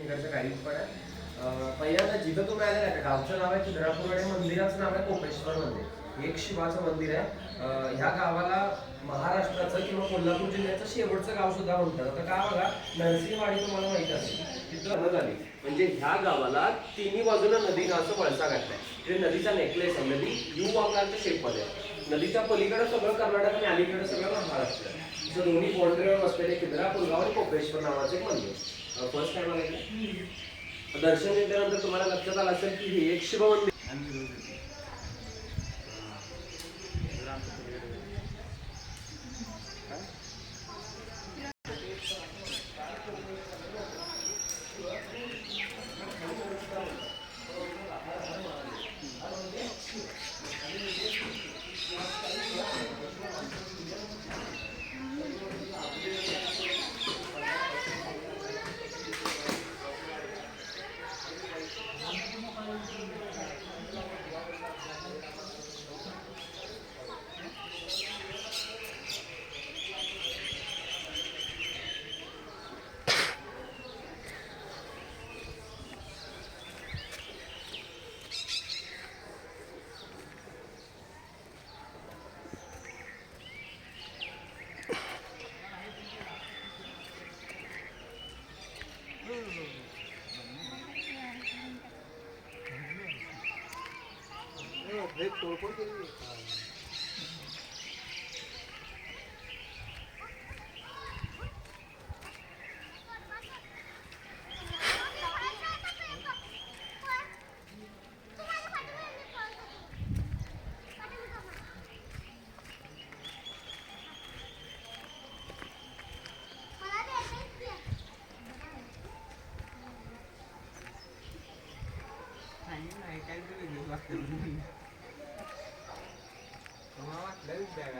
इकडचं काहीच पण आहे. पहिल्यांदा जिथं तुम्ही आले ना, गावचं नाव आहे खिद्रापूर आणि मंदिराचं नाव आहे कोपेश्वर मंदिर. एक शिवाचं मंदिर आहे. ह्या गावाला महाराष्ट्राचं किंवा कोल्हापूर जिल्ह्याचं शेवटचं गाव सुद्धा म्हणतात. आता का बघा, नरसिंहवाडी तुम्हाला माहिती असेल तिथं झाली. म्हणजे ह्या गावाला तिन्ही बाजूला नदीनं असं वळसा घातलाय. ते नदीचा नेकलेस आहे. नदी यू आकारच्या शेपमध्ये आहे. नदीच्या पलीकडे सगळं कर्नाटक आणि अलीकडे सगळं महाराष्ट्र. तिथं दोन्ही बाउंड्रीवर बसलेले खिद्रापूर गाव आणि कोपेश्वर नावाचं एक मंदिर. फर्स्ट टाइम आलं दर्शन घेतल्यानंतर तुम्हाला लक्षात आलं असेल की हे एक शिव मंदिर.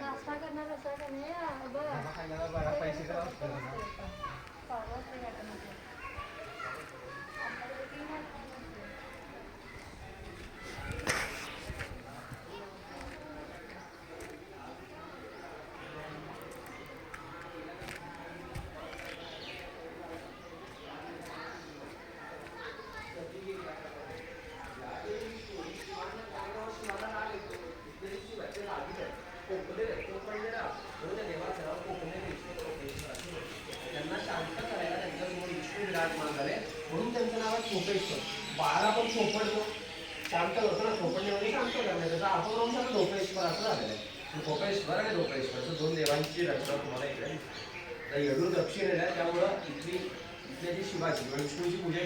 नाश्ता करणार असं का नाही पैसे म्हणून त्यांचं नाव आहे कोपेश्वर. बाळा पण चोपडतो, शांत होतो ना, चोपडणे म्हणजे शांत करणे, त्याचा अर्थ करून त्याला डोपेश्वर असं झालेलं आहे. कोपेश्वर आणि डोपेश्वर दोन देवांची रचना तुम्हाला इकडे येडूर दक्षिण आहे. त्यामुळं इथली इथल्या जी शिवाची विष्णूची पूजा